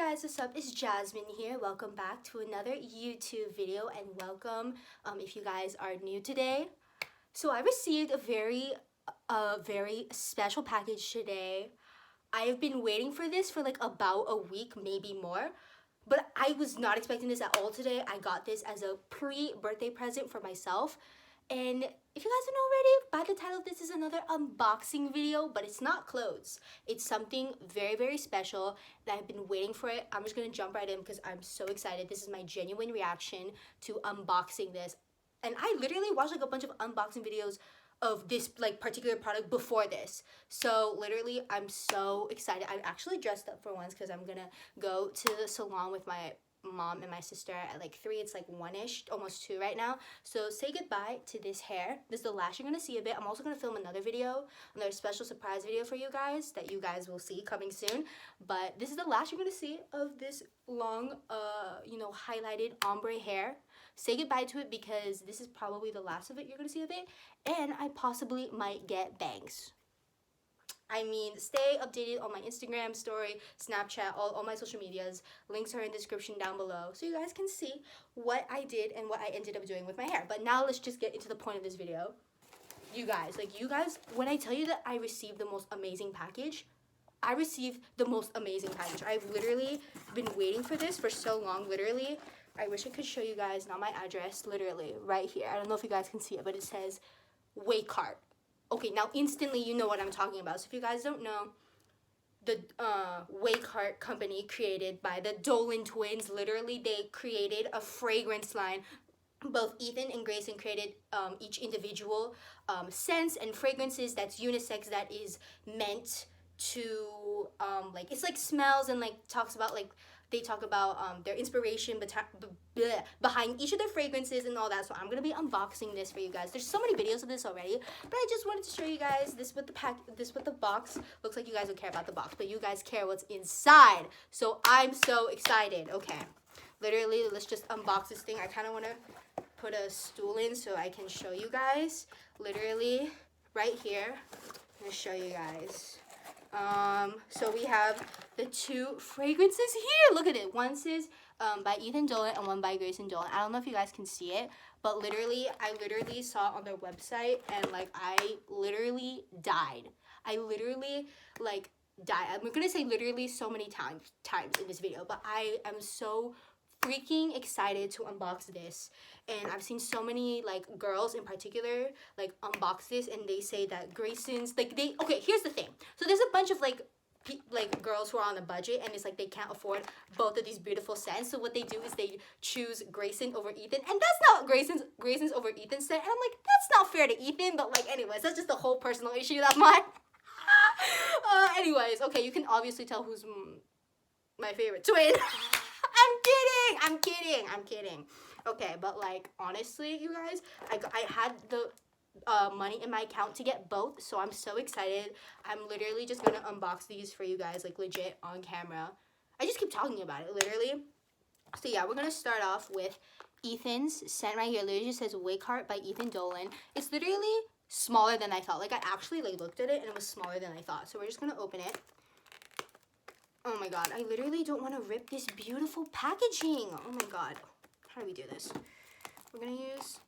guys, what's up? It's Jasmine here. Welcome back to another YouTube video and welcome if you guys are new today. So I received a very special package today. I have been waiting for this for like about a week, maybe more. But I was not expecting this at all today. I got this as a pre-birthday present for myself. And if you guys don't know already, by the title, this is another unboxing video, but it's not clothes. It's something very, very special that I've been waiting for it. I'm just gonna jump right in because I'm so excited. This is my genuine reaction to unboxing this. And I literally watched like a bunch of unboxing videos of this like particular product before this. So literally, I'm so excited. I actually dressed up for once because I'm gonna go to the salon with my mom and my sister at like 3. It's like 1ish, almost 2 right now. So say goodbye to this hair. This is the last you're gonna see of it. I'm also gonna film another video, another special surprise video for you guys that you guys will see coming soon. But this is the last you're gonna see of this long highlighted ombre hair. Say goodbye to it because this is probably the last of it you're gonna see of it, and I possibly might get bangs. I mean, stay updated on my Instagram story, Snapchat, all my social medias. Links are in the description down below so you guys can see what I did and what I ended up doing with my hair. But now let's just get into the point of this video. You guys, when I tell you that I received the most amazing package, I received the most amazing package. I've literally been waiting for this for so long, literally. I wish I could show you guys, not my address, literally, right here. I don't know if you guys can see it, but it says Wakeheart. Okay, now instantly you know what I'm talking about. So if you guys don't know, the Wakeheart company created by the Dolan twins, literally they created a fragrance line. Both Ethan and Grayson created each individual scents and fragrances that's unisex, that is meant to it's like smells and like talks about like they talk about their inspiration behind each of their fragrances and all that. So I'm gonna be unboxing this for you guys. There's so many videos of this already, but I just wanted to show you guys this with the box. Looks like you guys don't care about the box, but you guys care what's inside. So I'm so excited. Okay, literally, let's just unbox this thing. I kind of want to put a stool in so I can show you guys. Literally, right here. I'm gonna show you guys. So we have the 2 fragrances here. Look at it. One says by Ethan Dolan and one by Grayson Dolan. I don't know if you guys can see it, but literally, I literally saw it on their website and like I literally died. I literally like died. I'm gonna say literally so many times in this video, but I am so freaking excited to unbox this. And I've seen so many like girls in particular like unbox this, and they say that Grayson's okay, here's the thing. So there's a bunch of like girls who are on a budget, and it's like they can't afford both of these beautiful scents. So what they do is they choose Grayson over Ethan, and that's not Grayson's over Ethan's scent. And I'm like, that's not fair to Ethan. But like, anyways, that's just a whole personal issue of mine. Anyways, okay, you can obviously tell who's my favorite twin. I'm kidding. Okay, but like honestly, you guys, I had the money in my account to get both, so I'm so excited. I'm literally just gonna unbox these for you guys, like legit on camera. I just keep talking about it, literally. So yeah, we're gonna start off with Ethan's scent right here. Literally just says Wakeheart by Ethan Dolan. It's literally smaller than I thought. Like I actually like looked at it and it was smaller than I thought. So we're just gonna open it. Oh my god, I literally don't want to rip this beautiful packaging. Oh my god. How do we do this? We're gonna use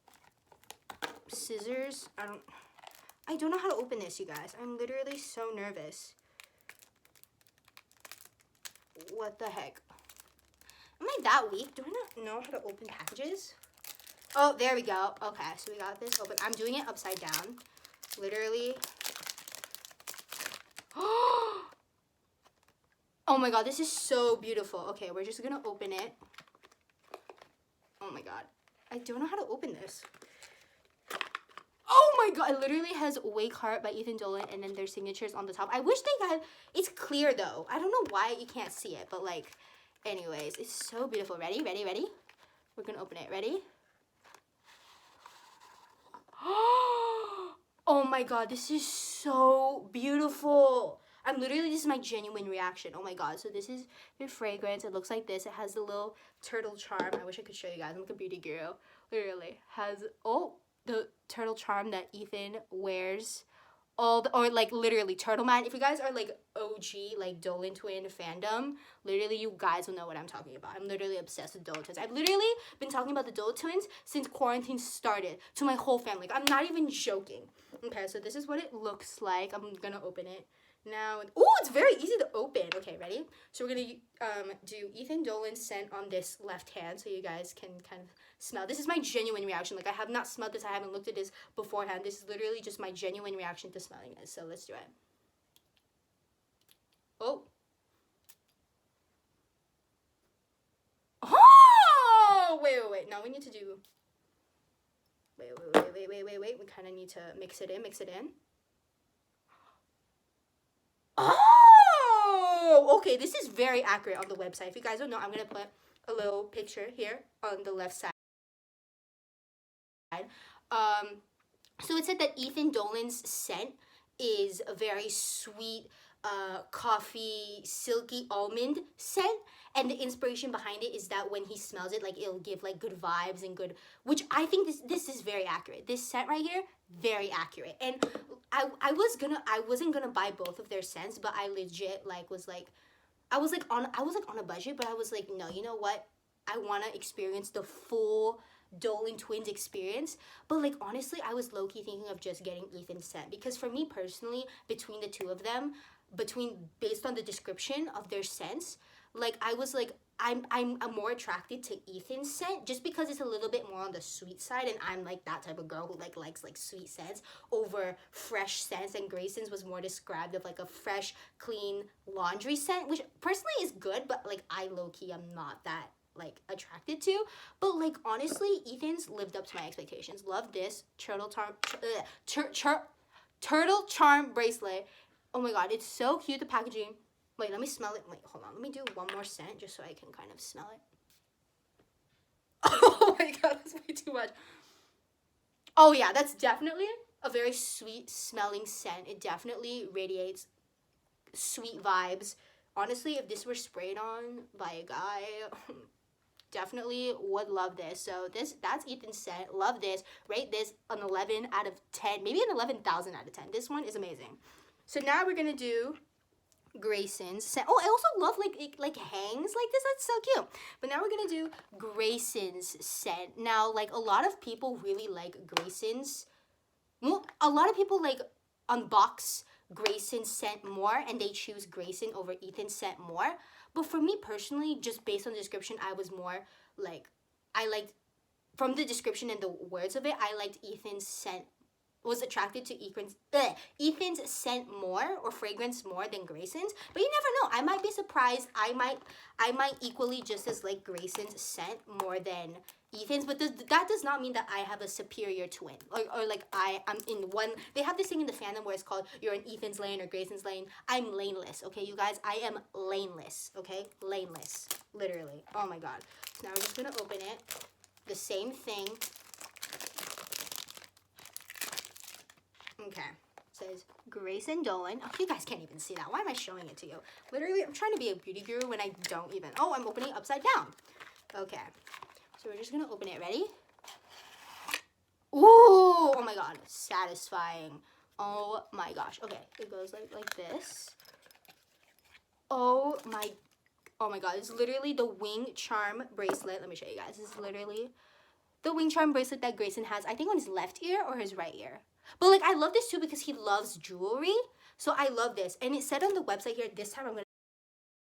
scissors. I don't know how to open this, you guys. I'm literally so nervous. What the heck? Am I that weak? Do I not know how to open packages? Oh, there we go. Okay, so we got this open. I'm doing it upside down. Literally. Oh my god, this is so beautiful. Okay, we're just gonna open it. Oh my god. I don't know how to open this. Oh my god, it literally has Wakeheart by Ethan Dolan and then their signatures on the top. I wish they got, it's clear though. I don't know why you can't see it, but like, anyways, it's so beautiful. Ready? We're gonna open it. Ready? Oh my god, this is so beautiful. I'm literally, this is my genuine reaction. Oh my god. So this is the fragrance. It looks like this. It has the little turtle charm. I wish I could show you guys. I'm like a beauty guru. Literally has, the turtle charm that Ethan wears or like literally Turtle Man. If you guys are like OG like Dolan twin fandom, literally you guys will know what I'm talking about. I'm literally obsessed with Dolan twins. I've literally been talking about the Dolan twins since quarantine started to my whole family. Like, I'm not even joking. Okay, so this is what it looks like. I'm gonna open it now. Oh, it's very easy to open. Okay, ready? So we're gonna do Ethan Dolan's scent on this left hand, so you guys can kind of smell. This is my genuine reaction. Like, I have not smelled this. I haven't looked at this beforehand. This is literally just my genuine reaction to smelling this. So let's do it. Oh. Oh! Wait. Now we need to do... Wait. We kind of need to mix it in. Oh! Okay, this is very accurate on the website. If you guys don't know, I'm going to put a little picture here on the left side. So it said that Ethan Dolan's scent is a very sweet, coffee, silky almond scent, and the inspiration behind it is that when he smells it, like, it'll give like good vibes and good, which I think this is very accurate. This scent right here, very accurate. And I wasn't gonna buy both of their scents, but I legit I was on a budget, but I was like, no, you know what? I want to experience the full Dolan twins experience. But like, honestly, I was low-key thinking of just getting Ethan's scent, because for me personally, between the two of them, based on the description of their scents, like, I was like, I'm more attracted to Ethan's scent just because it's a little bit more on the sweet side, and I'm like that type of girl who like likes like sweet scents over fresh scents. And Grayson's was more described of like a fresh, clean laundry scent, which personally is good, but like, I low-key am not that like attracted to. But like, honestly, Ethan's lived up to my expectations. Love this turtle charm bracelet. Oh my god, it's so cute, the packaging. Wait, let me smell it. Wait, hold on. Let me do one more scent just so I can kind of smell it. Oh my god, that's way too much. Oh yeah, that's definitely a very sweet smelling scent. It definitely radiates sweet vibes. Honestly, if this were sprayed on by a guy, definitely would love this. So that's Ethan's scent. Love this. Rate this an 11 out of 10. Maybe an 11,000 out of 10. This one is amazing. So now we're going to do Grayson's scent. Oh, I also love like it like hangs like this. That's so cute. But now we're going to do Grayson's scent. Now, like, a lot of people really like Grayson's. Well, a lot of people like unbox Grayson's scent more, and they choose Grayson over Ethan's scent more. But for me personally, just based on the description, I was more like, I liked, from the description and the words of it, I liked Ethan's scent, was attracted to Ethan's scent more, or fragrance more, than Grayson's. But you never know. I might be surprised. I might equally just as like Grayson's scent more than Ethan's. But that does not mean that I have a superior twin, or like I'm in one. They have this thing in the fandom where it's called you're in Ethan's lane or Grayson's lane. I'm laneless, okay, you guys. I am laneless, okay, laneless, literally. Oh my god. So now we're just gonna open it. The same thing. Okay, it says Grayson Dolan. Oh, you guys can't even see that. Why am I showing it to you? Literally, I'm trying to be a beauty guru when I don't even. Oh, I'm opening it upside down. Okay, so we're just gonna open it. Ready? Ooh, oh my god, satisfying. Oh my gosh. Okay, it goes like this. Oh my god, it's literally the wing charm bracelet. Let me show you guys. This is literally the wing charm bracelet that Grayson has, I think, on his left ear or his right ear. But like, I love this too because he loves jewelry. So I love this. And it said on the website here, this time I'm going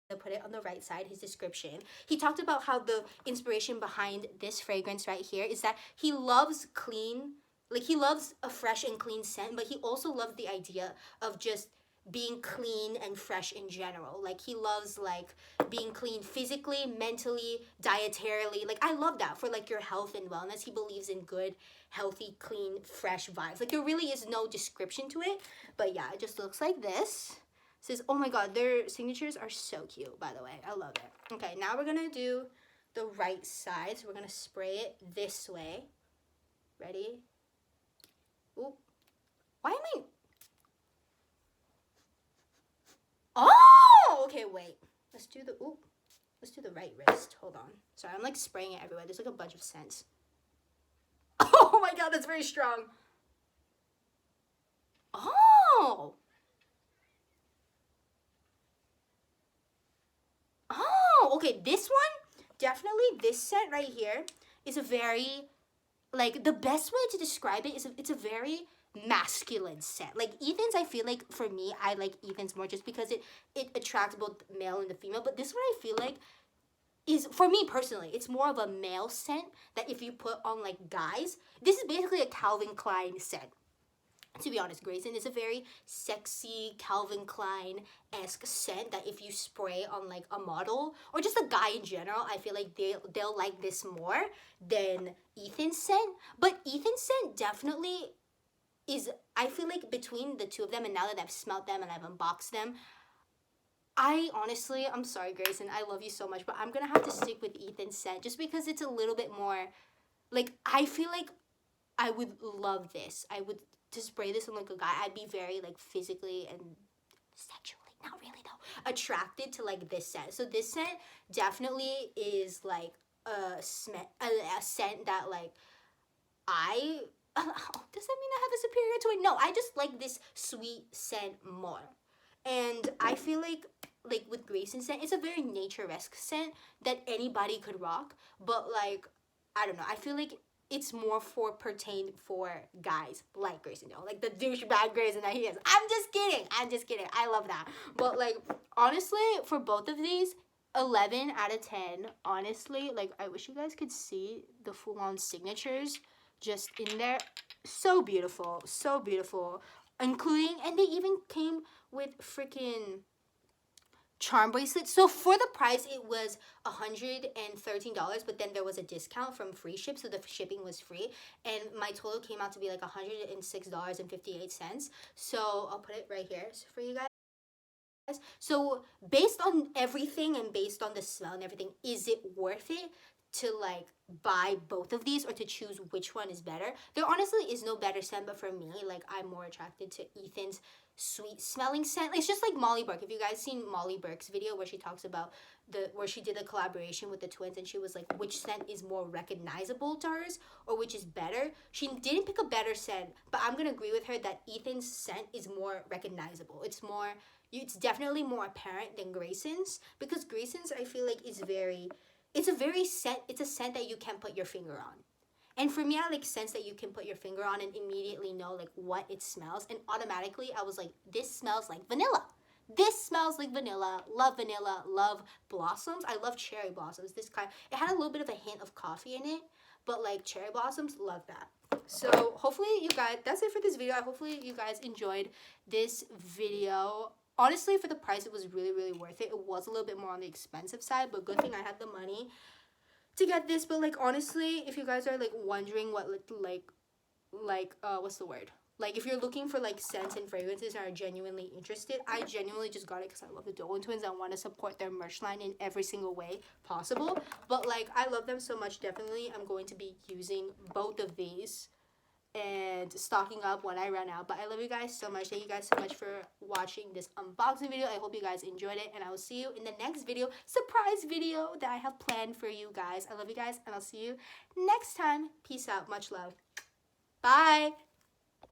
to put it on the right side, his description. He talked about how the inspiration behind this fragrance right here is that he loves clean, like, he loves a fresh and clean scent, but he also loves the idea of just being clean and fresh in general. Like, he loves like being clean physically, mentally, dietarily. Like, I love that for like your health and wellness. He believes in good, healthy, clean, fresh vibes. Like, there really is no description to it, but yeah, it just looks like this. It says, oh my god, their signatures are so cute, by the way. I love it. Okay, now we're gonna do the right side. So we're gonna spray it this way. Ready? Ooh. Why am I... Oh, okay, wait. Let's do the right wrist. Hold on. Sorry, I'm like spraying it everywhere. There's like a bunch of scents. Oh my god, that's very strong. Oh. Oh, okay. This one, definitely this scent right here is a very, like, the best way to describe it is it's a very masculine scent. Like Ethan's, I feel like for me, I like Ethan's more just because it attracts both male and the female. But this one I feel like is, for me personally, it's more of a male scent that if you put on like guys, this is basically a Calvin Klein scent. To be honest, Grayson is a very sexy Calvin Klein-esque scent that if you spray on like a model or just a guy in general, I feel like they'll like this more than Ethan's scent. But Ethan's scent definitely is, I feel like between the two of them, and now that I've smelled them and I've unboxed them, I honestly, I'm sorry Grayson, I love you so much, but I'm gonna have to stick with Ethan's scent just because it's a little bit more, like, I feel like I would love this. I would, to spray this on like a guy, I'd be very like physically and sexually, not really though, attracted to like this scent. So this scent definitely is like a scent that like I, does that mean I have a superior to it? No, I just like this sweet scent more. And I feel like with Grayson's scent, it's a very nature-esque scent that anybody could rock. But like, I don't know, I feel like it's more for pertain for guys like Grayson, though, like the douchebag Grayson that he is. I'm just kidding. I love that. But like, honestly, for both of these, 11 out of 10. Honestly, like, I wish you guys could see the full-on signatures just in there. So beautiful, so beautiful. Including, and they even came with freaking charm bracelets. So for the price, it was $113, but then there was a discount from free ship, so the shipping was free, and my total came out to be like $106.58. So I'll put it right here for you guys. So based on everything and based on the smell and everything, is it worth it to like buy both of these or to choose which one is better? There honestly is no better scent, but for me, like, I'm more attracted to Ethan's sweet smelling scent. It's just like Molly Burke. If you guys seen Molly Burke's video where she talks about where she did a collaboration with the twins and she was like which scent is more recognizable to hers or which is better, she didn't pick a better scent, but I'm gonna agree with her that Ethan's scent is more recognizable. It's definitely more apparent than Grayson's, because Grayson's, I feel like, is very, it's a scent that you can put your finger on. And for me, I like scents that you can put your finger on and immediately know like what it smells, and automatically I was like, this smells like vanilla. This smells like vanilla. Love blossoms. I love cherry blossoms. This kind, it had a little bit of a hint of coffee in it, but like cherry blossoms, love that. So hopefully you guys, that's it for this video. Hopefully you guys enjoyed this video. Honestly, for the price, it was really, really worth it. It was a little bit more on the expensive side, but good thing I had the money to get this. But like, honestly, if you guys are like wondering what what's the word, like if you're looking for like scents and fragrances and are genuinely interested, I genuinely just got it because I love the Dolan twins. I want to support their merch line in every single way possible. But like, I love them so much. Definitely I'm going to be using both of these and stocking up when I run out. But I love you guys so much. Thank you guys so much for watching this unboxing video. I hope you guys enjoyed it, and I will see you in the next video, surprise video that I have planned for you guys. I love you guys, and I'll see you next time. Peace out. Much love. Bye.